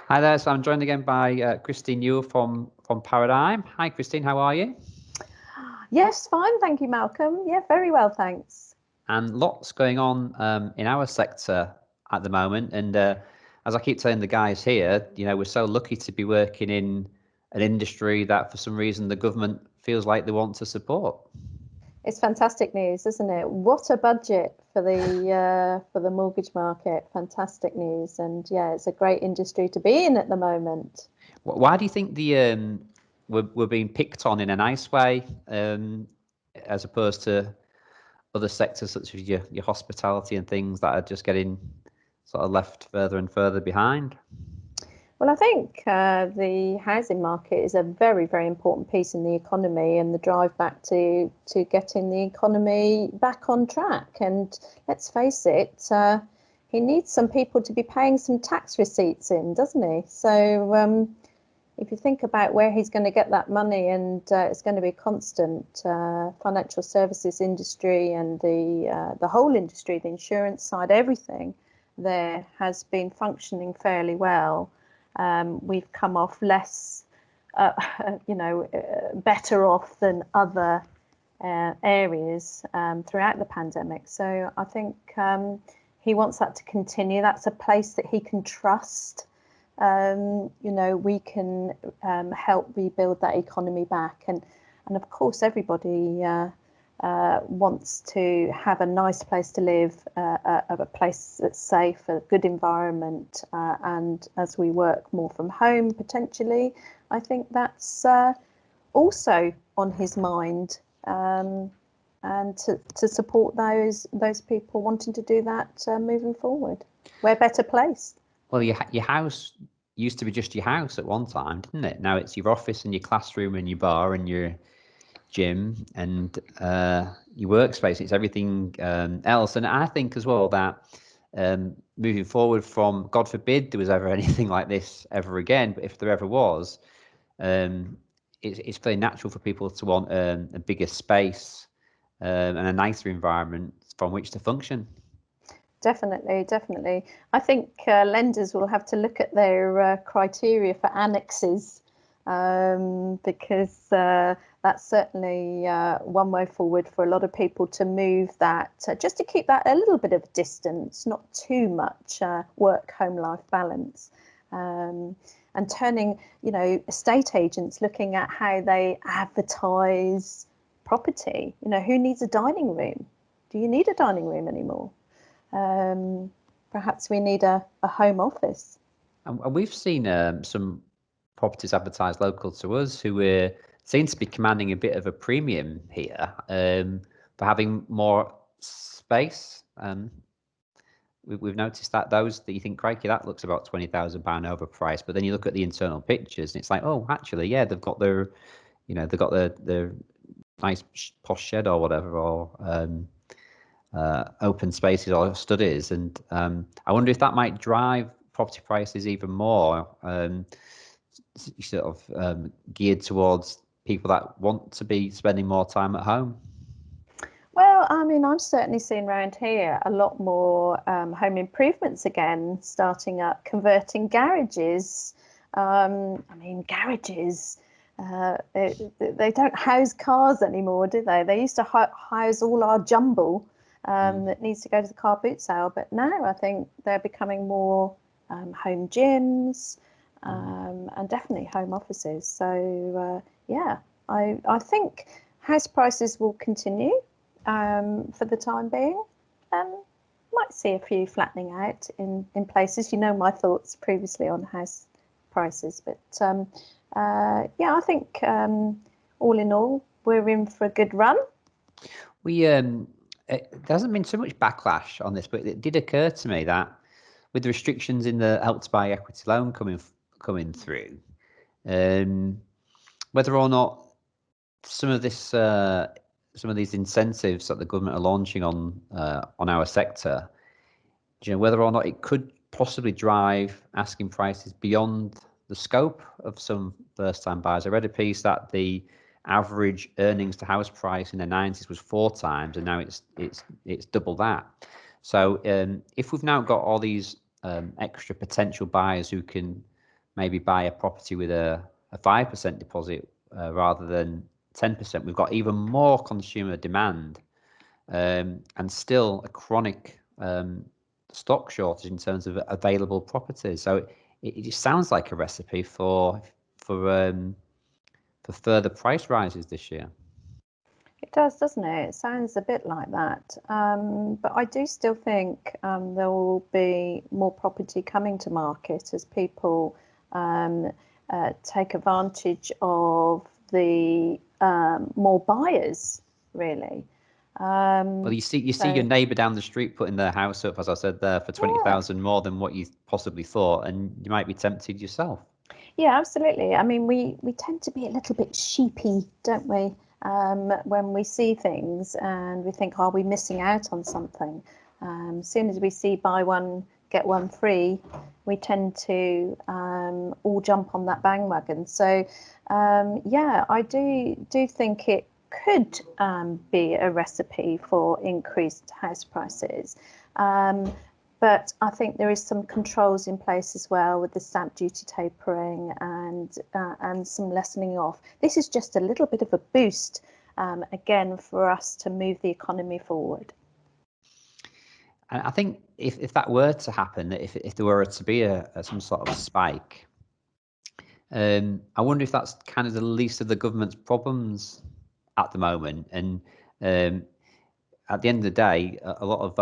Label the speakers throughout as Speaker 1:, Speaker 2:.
Speaker 1: Hi there. So I'm joined again by Christine Newell from Paradigm. Hi, Christine. How are you?
Speaker 2: Yes, fine, thank you, Malcolm. Yeah, very well, thanks.
Speaker 1: And lots going on in our sector at the moment. And as I keep telling the guys here, we're so lucky to be working in an industry that, for some reason, the government feels like they want to support.
Speaker 2: It's fantastic news, isn't it? What a budget for the mortgage market. Fantastic news, and yeah, it's a great industry to be in at the moment.
Speaker 1: Why do you think we're being picked on in a nice way, as opposed to other sectors such as your hospitality and things that are just getting sort of left further and further behind?
Speaker 2: Well, I think the housing market is a very, very important piece in the economy and the drive back to getting the economy back on track. And let's face it, he needs some people to be paying some tax receipts in, doesn't he? So if you think about where he's going to get that money, and it's going to be constant, financial services industry and the whole industry, the insurance side, everything there has been functioning fairly well. We've come off less, uh, better off than other areas throughout the pandemic. So I think he wants that to continue. That's a place that he can trust. We can help rebuild that economy back, and of course everybody wants to have a nice place to live, a place that's safe, a good environment, and as we work more from home potentially, I think that's also on his mind, and to support those people wanting to do that moving forward. We're better placed.
Speaker 1: Well, your house used to be just your house at one time, didn't it? Now it's your office and your classroom and your bar and your gym and your workspace. It's everything else. And I think as well that moving forward from, God forbid there was ever anything like this ever again, but if there ever was, um, it's very natural for people to want a bigger space and a nicer environment from which to function.
Speaker 2: Definitely, definitely. I think lenders will have to look at their criteria for annexes, because that's certainly one way forward for a lot of people to move that, just to keep that a little bit of distance, not too much work-home life balance. Um, and turning, estate agents looking at how they advertise property. Who needs a dining room? Do you need a dining room anymore? Um, Perhaps we need a home office.
Speaker 1: And we've seen some properties advertised local to us who seem to be commanding a bit of a premium here for having more space. We've noticed that those that you think, crikey, that looks about £20,000 overpriced, but then you look at the internal pictures and it's like, oh, actually, yeah, they've got their nice posh shed or whatever, or open spaces or studies, and I wonder if that might drive property prices even more, sort of geared towards people that want to be spending more time at home.
Speaker 2: Well, I mean, I'm certainly seeing around here a lot more home improvements again, starting up, converting garages. I mean, garages, they don't house cars anymore, do they? They used to house all our jumble
Speaker 1: Mm.
Speaker 2: that needs to go to the car boot sale, but now I think they're becoming more home gyms, and definitely home offices. So, yeah, I think house prices will continue for the time being. Might see a few flattening out in places. You know my thoughts previously on house prices, but yeah, I think all in all, we're in for a good run.
Speaker 1: We there hasn't been so much backlash on this, but it did occur to me that with the restrictions in the Help to Buy equity loan coming through, um, whether or not some of this some of these incentives that the government are launching on our sector, whether or not it could possibly drive asking prices beyond the scope of some first-time buyers. I read a piece that the average earnings to house price in the 90s was 4 times, and now it's double that. So if we've now got all these extra potential buyers who can maybe buy a property with a 5% deposit rather than 10%. We've got even more consumer demand and still a chronic stock shortage in terms of available properties. So it just sounds like a recipe for further price rises this year.
Speaker 2: It does, doesn't it? It sounds a bit like that. But I do still think there will be more property coming to market as people take advantage of the more buyers, really.
Speaker 1: Well, you see your neighbour down the street putting their house up, as I said there, for 20,000 more than what you possibly thought, and you might be tempted yourself.
Speaker 2: Yeah, absolutely. I mean, we tend to be a little bit sheepy, don't we? When we see things and we think, are we missing out on something? As soon as we see buy one, get one free, we tend to all jump on that bandwagon. So, yeah, I do think it could be a recipe for increased house prices. But I think there is some controls in place as well with the stamp duty tapering and some lessening off. This is just a little bit of a boost, again, for us to move the economy forward.
Speaker 1: And I think if that were to happen, if there were to be some sort of spike, I wonder if that's kind of the least of the government's problems at the moment. And at the end of the day, a lot of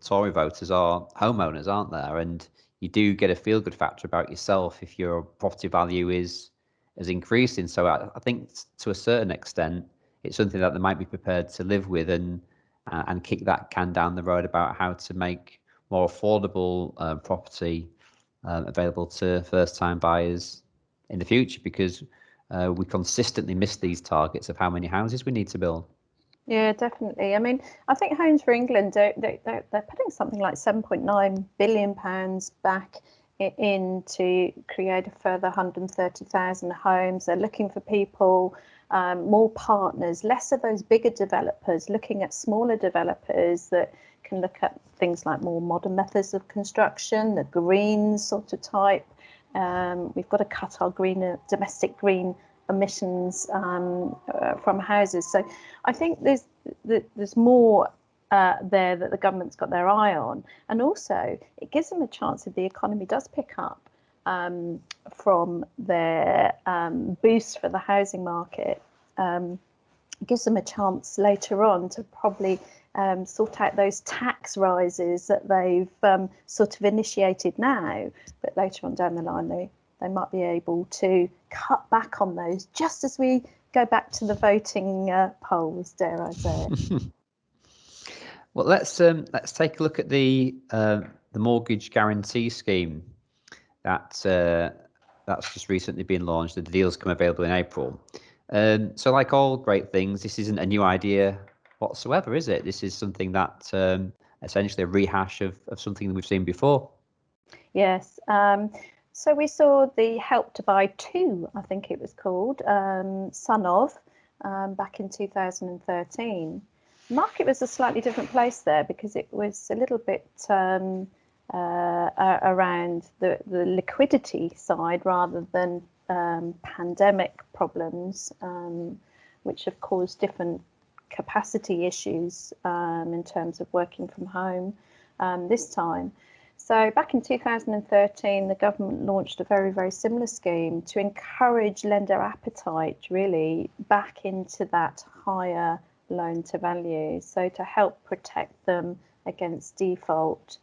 Speaker 1: Tory voters are homeowners, aren't there? And you do get a feel-good factor about yourself if your property value is increasing. So I think to a certain extent, it's something that they might be prepared to live with and kick that can down the road about how to make more affordable property available to first-time buyers in the future, because we consistently miss these targets of how many houses we need to build.
Speaker 2: Yeah, definitely. I mean, I think Homes for England, they're putting something like £7.9 billion back in to create a further 130,000 homes. They're looking for people, more partners, less of those bigger developers, looking at smaller developers that can look at things like more modern methods of construction, the green sort of type. We've got to cut our domestic green emissions from houses. So I think there's more there that the government's got their eye on, and also it gives them a chance if the economy does pick up from their boost for the housing market. It gives them a chance later on to probably sort out those tax rises that they've sort of initiated now, but later on down the line they might be able to cut back on those just as we go back to the voting polls, dare I say it.
Speaker 1: Well, let's take a look at the mortgage guarantee scheme that's just recently been launched. The deals come available in April. So like all great things, this isn't a new idea whatsoever, is it? This is something that essentially a rehash of something that we've seen before.
Speaker 2: Yes. So we saw the Help to Buy 2, I think it was called, Son of, back in 2013. The market was a slightly different place there because it was a little bit around the liquidity side rather than pandemic problems, which have caused different capacity issues in terms of working from home this time. So back in 2013, the government launched a very, very similar scheme to encourage lender appetite really back into that higher loan to value. So to help protect them against default,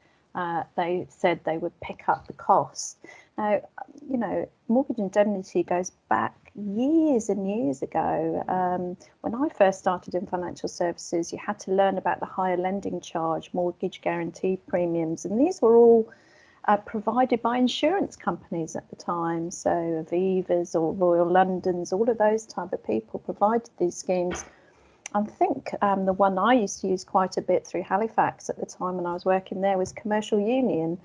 Speaker 2: they said they would pick up the cost. Now, you know, mortgage indemnity goes back years and years ago. When I first started in financial services, you had to learn about the higher lending charge, mortgage guarantee premiums, and these were all provided by insurance companies at the time. So Avivas or Royal Londons, all of those type of people provided these schemes. I think the one I used to use quite a bit through Halifax at the time when I was working there was Commercial Union.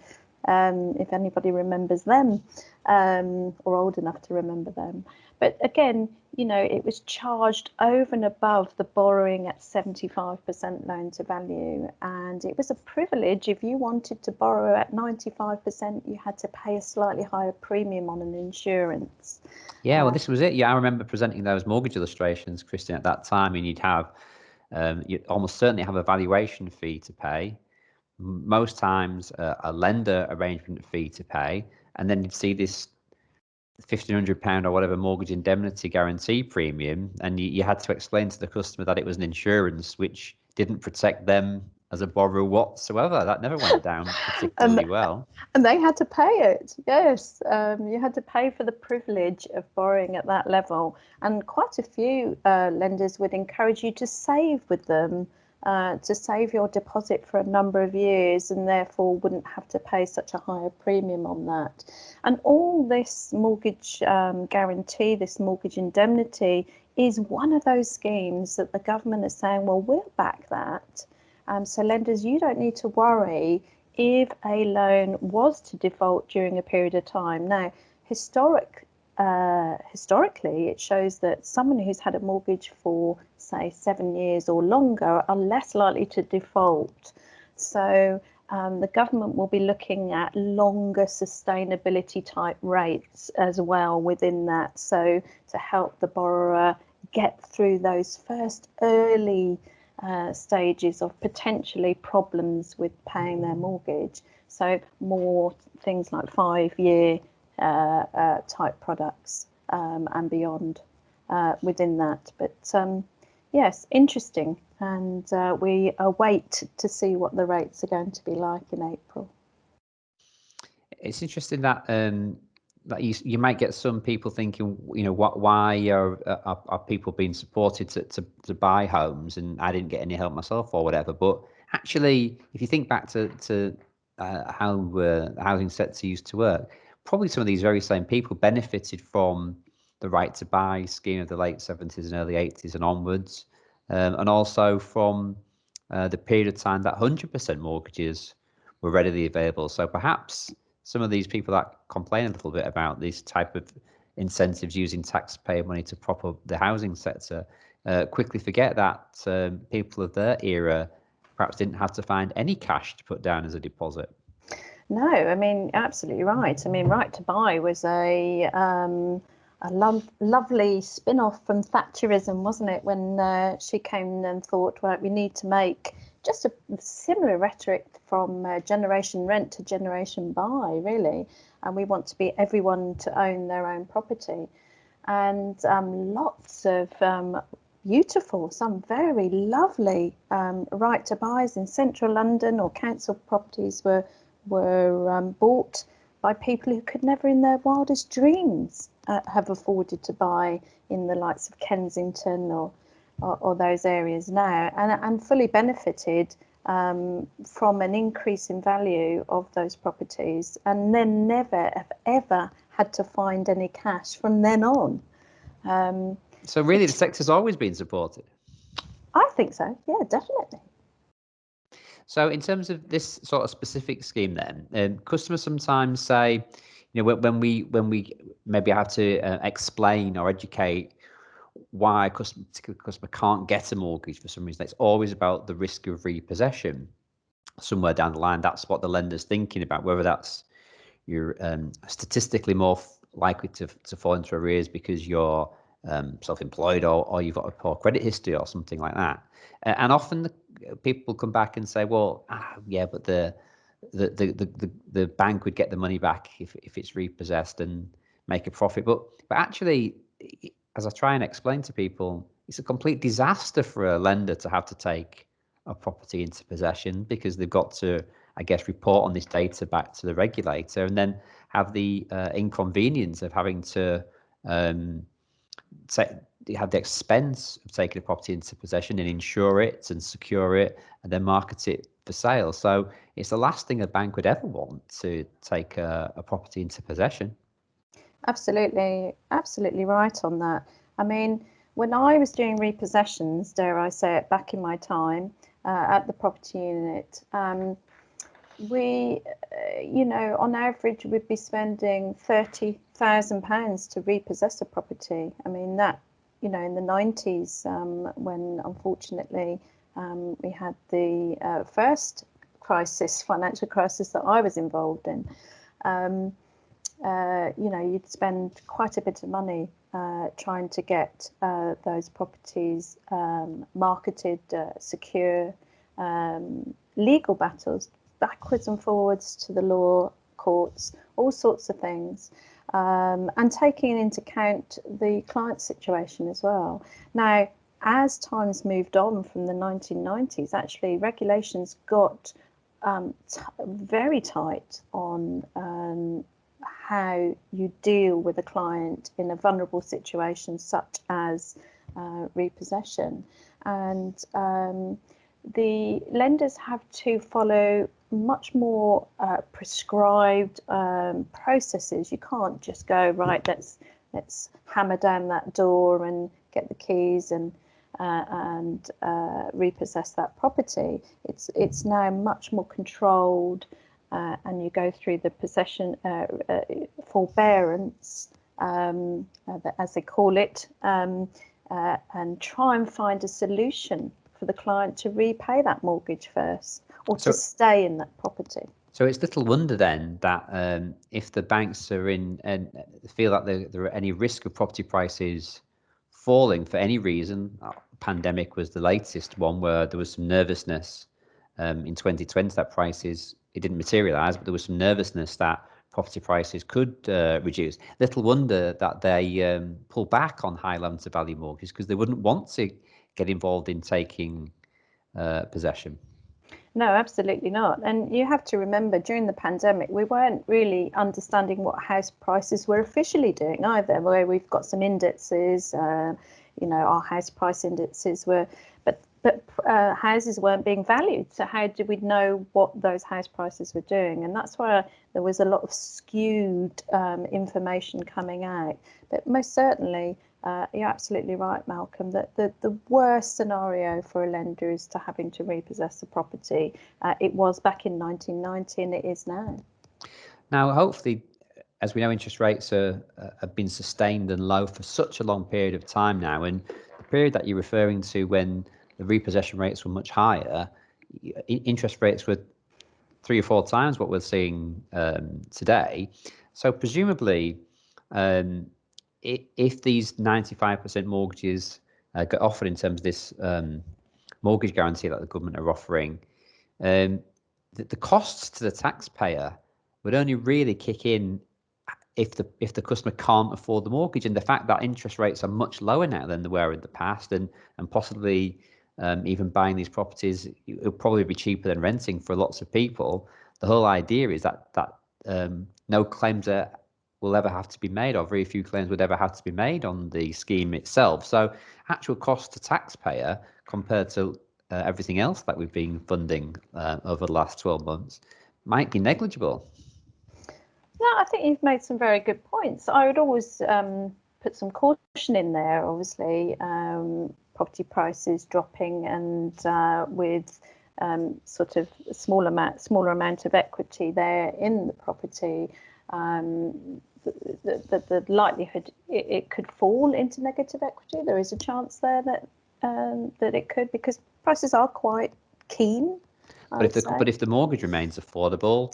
Speaker 2: if anybody remembers them, or old enough to remember them. But again, it was charged over and above the borrowing at 75% loan to value. And it was a privilege. If you wanted to borrow at 95%, you had to pay a slightly higher premium on an insurance.
Speaker 1: Yeah, well, this was it. Yeah, I remember presenting those mortgage illustrations, Christian, at that time, and you'd almost certainly have a valuation fee to pay. Most times, a lender arrangement fee to pay, and then you'd see this £1,500 or whatever mortgage indemnity guarantee premium, and you had to explain to the customer that it was an insurance which didn't protect them as a borrower whatsoever. That never went down particularly well.
Speaker 2: And they had to pay it. Yes, you had to pay for the privilege of borrowing at that level. And quite a few lenders would encourage you to save with them, to save your deposit for a number of years, and therefore wouldn't have to pay such a higher premium on that. And all this mortgage guarantee, this mortgage indemnity, is one of those schemes that the government is saying, well, we'll back that. So lenders, you don't need to worry if a loan was to default during a period of time. Now, historically, it shows that someone who's had a mortgage for, say, 7 years or longer are less likely to default. So the government will be looking at longer sustainability type rates as well within that. So to help the borrower get through those first early stages of potentially problems with paying their mortgage. So more things like 5-year type products and beyond within that. But yes, interesting. And we await to see what the rates are going to be like in April.
Speaker 1: It's interesting that that you might get some people thinking, why are people being supported to buy homes, and I didn't get any help myself or whatever. But actually, if you think back to how the housing sector used to work, probably some of these very same people benefited from the right to buy scheme of the late 70s and early 80s and onwards, and also from the period of time that 100% mortgages were readily available. So perhaps some of these people that complain a little bit about these type of incentives using taxpayer money to prop up the housing sector quickly forget that people of their era perhaps didn't have to find any cash to put down as a deposit.
Speaker 2: No, I mean, absolutely right. I mean, Right to Buy was a lovely spin-off from Thatcherism, wasn't it? When she came and thought, right, we need to make just a similar rhetoric from generation rent to generation buy, really. And we want to be everyone to own their own property. And lots of beautiful, some very lovely right to buys in central London, or council properties were bought by people who could never in their wildest dreams have afforded to buy in the likes of Kensington or those areas now, and fully benefited from an increase in value of those properties, and then never have ever had to find any cash from then on.
Speaker 1: So really the sector's always been supported?
Speaker 2: I think so, yeah, definitely.
Speaker 1: So in terms of this sort of specific scheme then, customers sometimes say, when we maybe have to explain or educate why a particular customer can't get a mortgage for some reason, it's always about the risk of repossession somewhere down the line. That's what the lender's thinking about, whether that's you're statistically more likely to fall into arrears because you're self-employed or you've got a poor credit history or something like that. And often people come back and say, well, yeah, but the bank would get the money back if it's repossessed and make a profit. But actually, as I try and explain to people, it's a complete disaster for a lender to have to take a property into possession, because they've got to, I guess, report on this data back to the regulator, and then have the inconvenience of having to have the expense of taking a property into possession and insure it and secure it and then market it for sale. So it's the last thing a bank would ever want, to take a property into possession. Absolutely
Speaker 2: right on that. I mean, when I was doing repossessions, dare I say it, back in my time at the property unit, we, on average, would be spending £30,000 to repossess a property. I mean, that, in the 90s, when unfortunately we had the first financial crisis that I was involved in, you'd spend quite a bit of money trying to get those properties marketed, secure, legal battles backwards and forwards to the law courts, all sorts of things, and taking into account the client situation as well. Now, as times moved on from the 1990s, actually regulations got very tight on how you deal with a client in a vulnerable situation such as repossession. And the lenders have to follow much more prescribed processes. You can't just go, right, let's hammer down that door and get the keys and repossess that property. It's now much more controlled, and you go through the possession forbearance, as they call it, and try and find a solution for the client to repay that mortgage first, or to stay in that property.
Speaker 1: So it's little wonder then that if the banks are in and feel that there are any risk of property prices falling for any reason, pandemic was the latest one where there was some nervousness in 2020 that prices, it didn't materialize, but there was some nervousness that property prices could reduce. Little wonder that they pull back on high loan to value mortgages, because they wouldn't want to get involved in taking possession.
Speaker 2: No, absolutely not. And you have to remember, during the pandemic, we weren't really understanding what house prices were officially doing either, where we've got some indexes, our house price indexes were, but houses weren't being valued. So how did we know what those house prices were doing? And that's why there was a lot of skewed information coming out. But most certainly, you're absolutely right, Malcolm, that the worst scenario for a lender is to having to repossess a property. It was back in 1990, and it is now.
Speaker 1: Now, hopefully, as we know, interest rates have been sustained and low for such a long period of time now. And the period that you're referring to, when the repossession rates were much higher, interest rates were 3 or 4 times what we're seeing today. So presumably, if these 95% mortgages get offered in terms of this mortgage guarantee that the government are offering, the costs to the taxpayer would only really kick in if the customer can't afford the mortgage. And the fact that interest rates are much lower now than they were in the past, and possibly even buying these properties, it'll probably be cheaper than renting for lots of people. The whole idea is that no claims will ever have to be made, or very few claims would ever have to be made on the scheme itself. So actual cost to taxpayer compared to everything else that we've been funding over the last 12 months might be negligible.
Speaker 2: No, I think you've made some very good points. I would always put some caution in there, obviously. Property prices dropping, and with sort of smaller amount of equity there in the property, the likelihood it could fall into negative equity. There is a chance there that it could, because prices are quite keen.
Speaker 1: But if the mortgage remains affordable.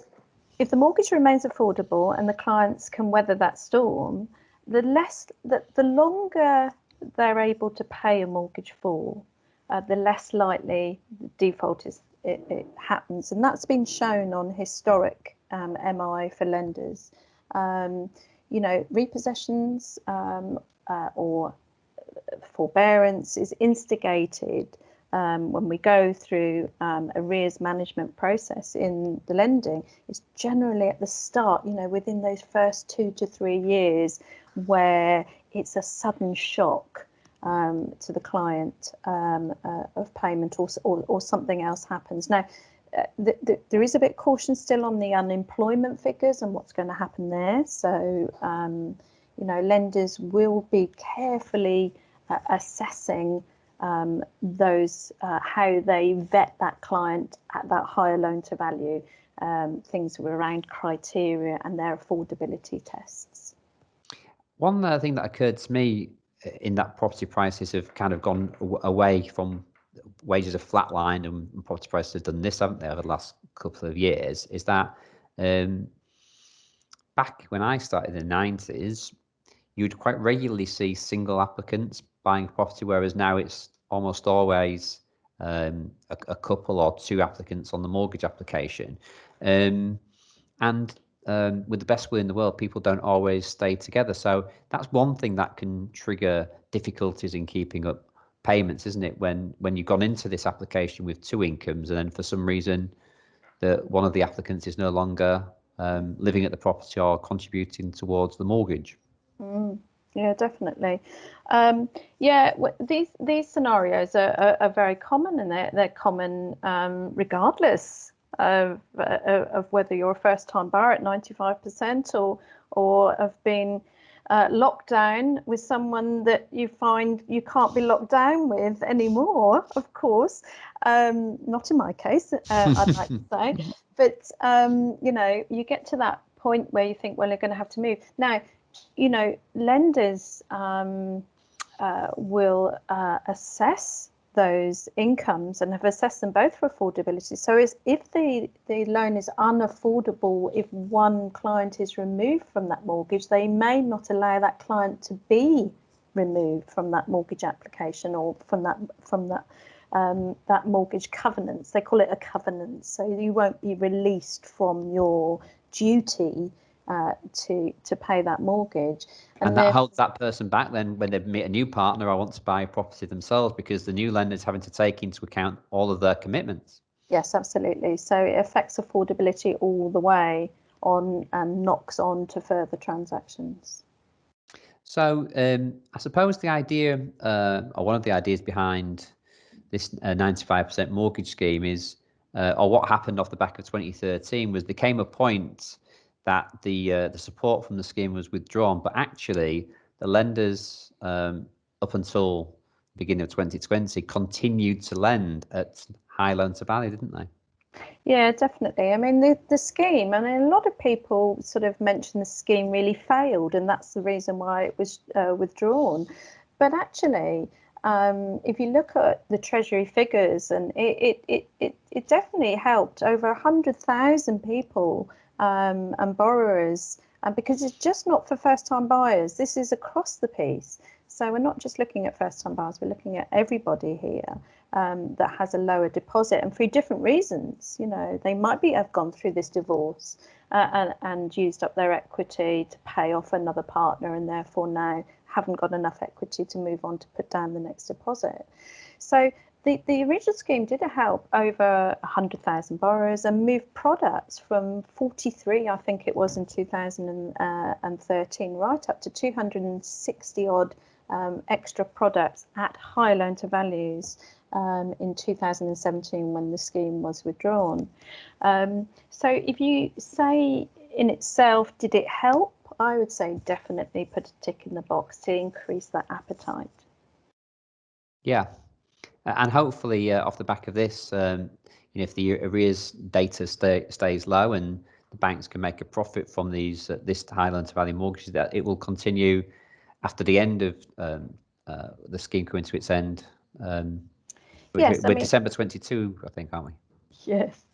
Speaker 2: If the mortgage remains affordable and the clients can weather that storm, the longer they're able to pay a mortgage for, the less likely the default it happens. And that's been shown on historic MI for lenders. Repossessions or forbearance is instigated when we go through arrears management process in the lending. It's generally at the start, within those first 2 to 3 years, where it's a sudden shock to the client of payment, or something else happens. Now, there is a bit of caution still on the unemployment figures and what's going to happen there. So, lenders will be carefully assessing those, how they vet that client at that higher loan to value. things around criteria and their affordability tests.
Speaker 1: One thing that occurred to me in that property prices have kind of gone away from wages have flatlined and property prices have done this, haven't they, over the last couple of years, is that back when I started in the 90s, you'd quite regularly see single applicants buying property, whereas now it's almost always a couple or two applicants on the mortgage application. And with the best will in the world, people don't always stay together. So that's one thing that can trigger difficulties in keeping up payments, isn't it? When you've gone into this application with two incomes, and then for some reason that one of the applicants is no longer living at the property or contributing towards the mortgage.
Speaker 2: Yeah, definitely. These scenarios are very common, and they're common regardless of whether you're a first-time buyer at 95% or have been locked down with someone that you find you can't be locked down with anymore. Of course, not in my case, I'd like to say, but you get to that point where you think, well, you're going to have to move now. Lenders will assess those incomes and have assessed them both for affordability. So if the loan is unaffordable, if one client is removed from that mortgage, they may not allow that client to be removed from that mortgage application or from that mortgage covenants. They call it a covenant. So you won't be released from your duty to pay that mortgage.
Speaker 1: And that holds that person back then when they meet a new partner or want to buy a property themselves, because the new lender is having to take into account all of their commitments.
Speaker 2: Yes, absolutely. So it affects affordability all the way on and knocks on to further transactions.
Speaker 1: So I suppose the idea, or one of the ideas behind this 95% mortgage scheme is, or what happened off the back of 2013 was there came a point that the support from the scheme was withdrawn, but actually the lenders up until the beginning of 2020 continued to lend at high loan to value, didn't they?
Speaker 2: Yeah, definitely. I mean, the scheme, I mean, a lot of people sort of mention the scheme really failed, and that's the reason why it was withdrawn. But actually, if you look at the Treasury figures, and it definitely helped over 100,000 people and borrowers, and because it's just not for first-time buyers, this is across the piece. So we're not just looking at first-time buyers, we're looking at everybody here that has a lower deposit, and for different reasons. They might have gone through this divorce and used up their equity to pay off another partner, and therefore now haven't got enough equity to move on to put down the next deposit. So the original scheme did help over 100,000 borrowers and moved products from 43, I think it was in 2013, right up to 260 odd extra products at high loan to values in 2017 when the scheme was withdrawn. So if you say in itself, did it help? I would say definitely put a tick in the box to increase that appetite.
Speaker 1: Yeah. And hopefully, off the back of this, if the arrears data stays low and the banks can make a profit from this high loan to value mortgages, that it will continue after the end of the scheme coming to its end.
Speaker 2: Yes,
Speaker 1: we're December 22, I think, aren't we?
Speaker 2: Yes,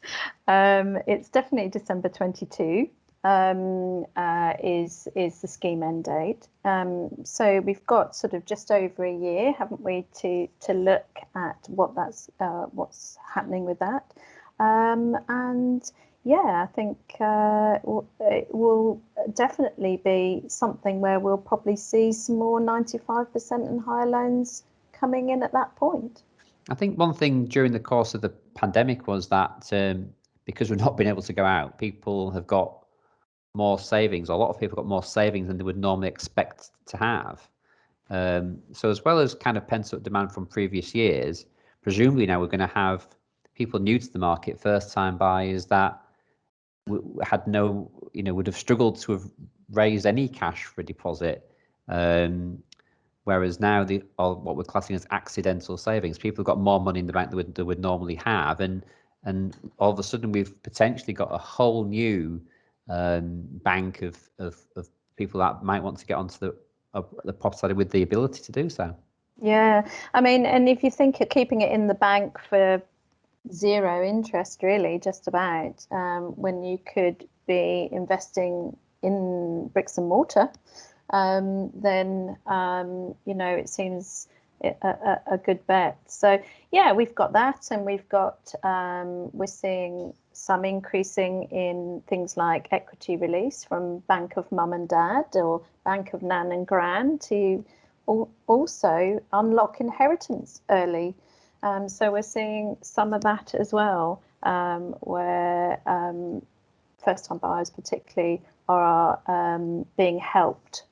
Speaker 2: it's definitely December 22. Is the scheme end date. So we've got sort of just over a year, haven't we, to look at what's happening with that. And yeah, I think it will definitely be something where we'll probably see some more 95% and higher loans coming in at that point.
Speaker 1: I think one thing during the course of the pandemic was that because we've not been able to go out, people have got more savings. A lot of people got more savings than they would normally expect to have. So as well as kind of pent up demand from previous years, presumably now we're going to have people new to the market, first time buyers that had no, would have struggled to have raised any cash for a deposit. Whereas now what we're classing as accidental savings, people have got more money in the bank than they would normally have. And and all of a sudden we've potentially got a whole new bank of people that might want to get onto the property side with the ability to do so.
Speaker 2: Yeah, I mean, and if you think of keeping it in the bank for zero interest, really, just about, when you could be investing in bricks and mortar, then it seems a good bet. So yeah, we've got that, and we've got we're seeing some increasing in things like equity release from Bank of Mum and Dad or Bank of Nan and Gran to also unlock inheritance early. So we're seeing some of that as well, where first-time buyers particularly are being helped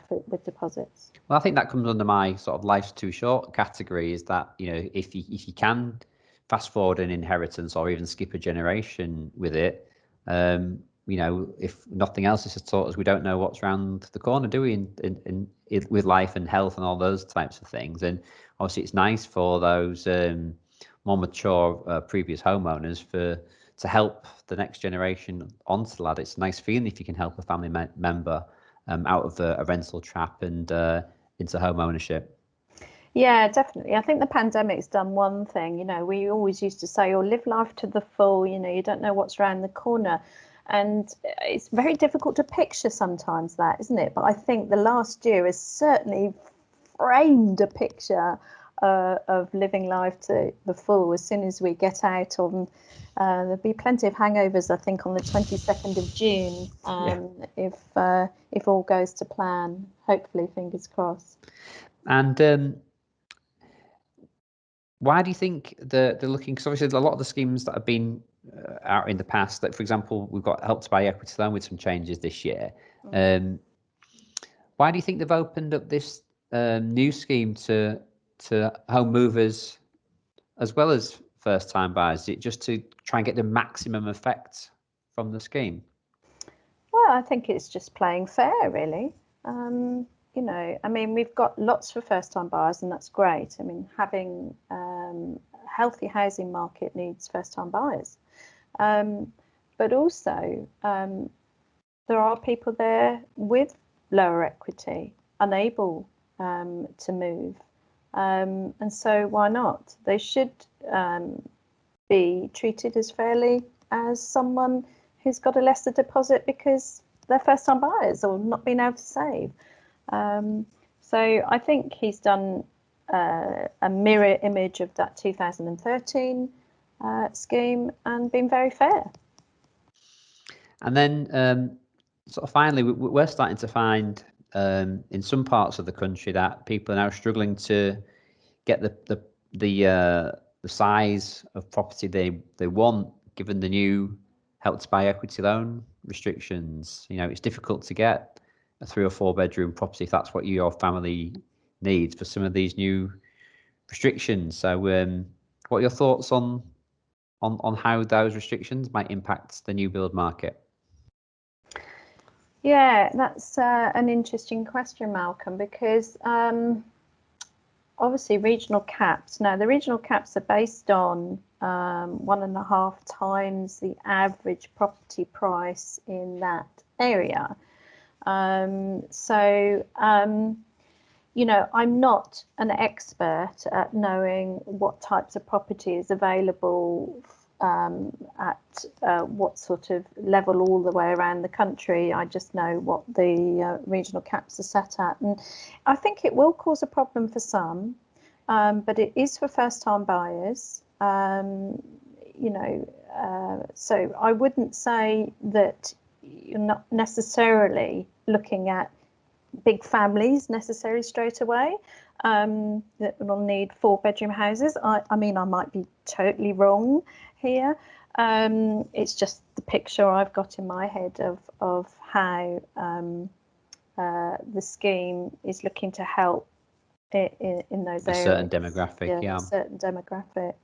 Speaker 2: with deposits.
Speaker 1: Well, I think that comes under my sort of life's too short category, is that, if you can fast forward an inheritance or even skip a generation with it, if nothing else, this has taught us we don't know what's around the corner, do we, in with life and health and all those types of things. And obviously it's nice for those more mature previous homeowners to help the next generation onto the ladder. It's a nice feeling if you can help a family member out of a rental trap and into home ownership.
Speaker 2: Yeah, definitely. I think the pandemic's done one thing. We always used to say, live life to the full, you don't know what's around the corner. And it's very difficult to picture sometimes that, isn't it? But I think the last year has certainly framed a picture of living life to the full. As soon as we get out on, there'll be plenty of hangovers, I think, on the 22nd of June, if all goes to plan. Hopefully, fingers crossed.
Speaker 1: And why do you think they're looking? Because obviously a lot of the schemes that have been out in the past, like for example, we've got Help to Buy equity loan with some changes this year. Why do you think they've opened up this new scheme to home movers as well as first-time buyers? Is it just to try and get the maximum effect from the scheme?
Speaker 2: Well, I think it's just playing fair, really. I mean, we've got lots for first-time buyers, and that's great. I mean, having a healthy housing market needs first-time buyers. But also, there are people there with lower equity, unable to move. And so why not? They should be treated as fairly as someone who's got a lesser deposit because they're first-time buyers or not being able to save. So I think he's done a mirror image of that 2013 scheme and been very fair.
Speaker 1: And then sort of finally, we're starting to find in some parts of the country that people are now struggling to get the size of property they want, given the new Help to Buy equity loan restrictions. It's difficult to get a 3 or 4 bedroom property if that's what your family needs for some of these new restrictions. So what are your thoughts on how those restrictions might impact the new build market?
Speaker 2: Yeah, that's an interesting question, Malcolm, because obviously regional caps. Now, the regional caps are based on 1.5 times the average property price in that area. So, I'm not an expert at knowing what types of property is available at what sort of level all the way around the country. I just know what the regional caps are set at. And I think it will cause a problem for some, but it is for first-time buyers. So I wouldn't say that you're not necessarily looking at big families necessarily straight away that will need 4-bedroom houses. I mean, I might be totally wrong here. It's just the picture I've got in my head of how the scheme is looking to help in those areas.
Speaker 1: A certain demographic, yeah.
Speaker 2: A certain demographic.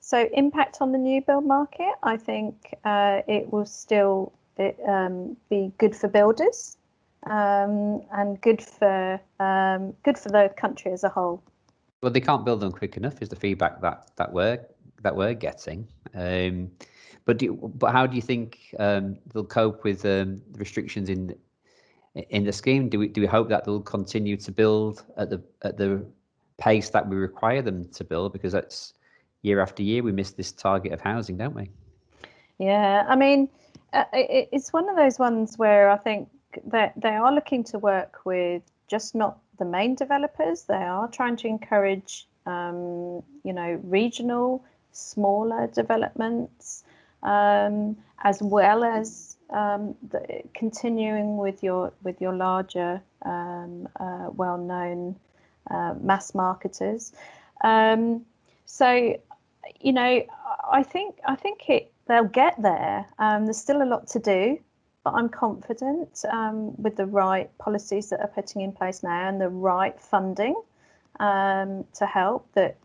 Speaker 2: So impact on the new build market, I think it will still be good for builders and good for the country as a whole.
Speaker 1: Well, they can't build them quick enough is the feedback that we're we're getting. But how do you think they'll cope with the restrictions in the scheme? Do we hope that they'll continue to build at the pace that we require them to build? Because that's year after year we miss this target of housing, don't we?
Speaker 2: Yeah, I mean, it's one of those ones where I think that they are looking to work with just not the main developers. They are trying to encourage, regional, smaller developments, as well as continuing with your larger, well-known mass marketers. So, I think they'll get there. There's still a lot to do, but I'm confident with the right policies that are putting in place now and the right funding to help that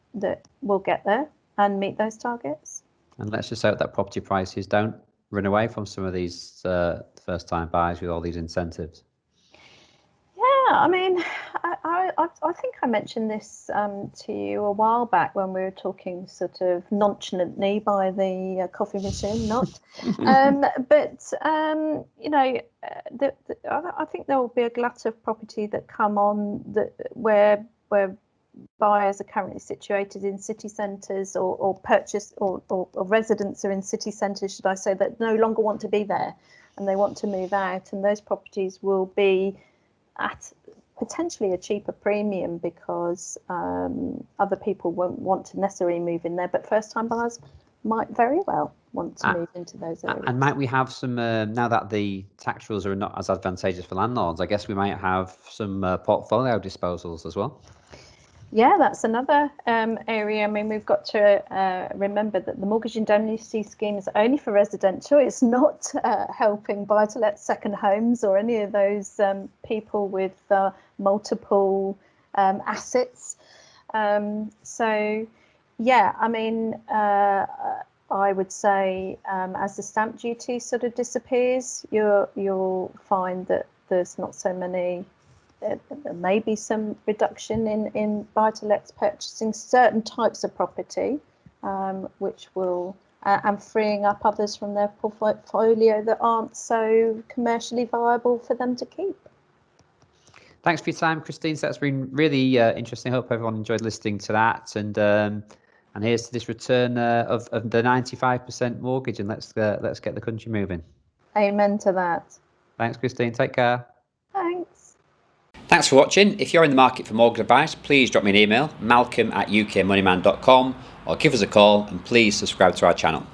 Speaker 2: we'll get there and meet those targets.
Speaker 1: And let's just hope that property prices don't run away from some of these first-time buyers with all these incentives.
Speaker 2: Yeah, I mean, I think I mentioned this to you a while back when we were talking sort of nonchalantly by the coffee machine, not. But I think there will be a glut of property that come on where buyers are currently situated in city centres or residents are in city centres, should I say, that no longer want to be there and they want to move out, and those properties will be at potentially a cheaper premium because other people won't want to necessarily move in there, but first-time buyers might very well want to move into those areas.
Speaker 1: And might we have some, now that the tax rules are not as advantageous for landlords, I guess we might have some portfolio disposals as well?
Speaker 2: Yeah, that's another area. I mean, we've got to remember that the mortgage indemnity scheme is only for residential. It's not helping buy-to-let second homes or any of those people with multiple assets. So, yeah, I mean, I would say as the stamp duty sort of disappears, you'll find that there's not so many. There may be some reduction in buy-to-lets purchasing certain types of property, which will and freeing up others from their portfolio that aren't so commercially viable for them to keep.
Speaker 1: Thanks for your time, Christine. So that's been really interesting. I hope everyone enjoyed listening to that. And here's to this return of the 95% mortgage, and let's get the country moving.
Speaker 2: Amen to that.
Speaker 1: Thanks, Christine. Take care.
Speaker 2: Thanks.
Speaker 1: Thanks for watching. If you're in the market for mortgage advice, please drop me an email, malcolm@ukmoneyman.com, or give us a call, and please subscribe to our channel.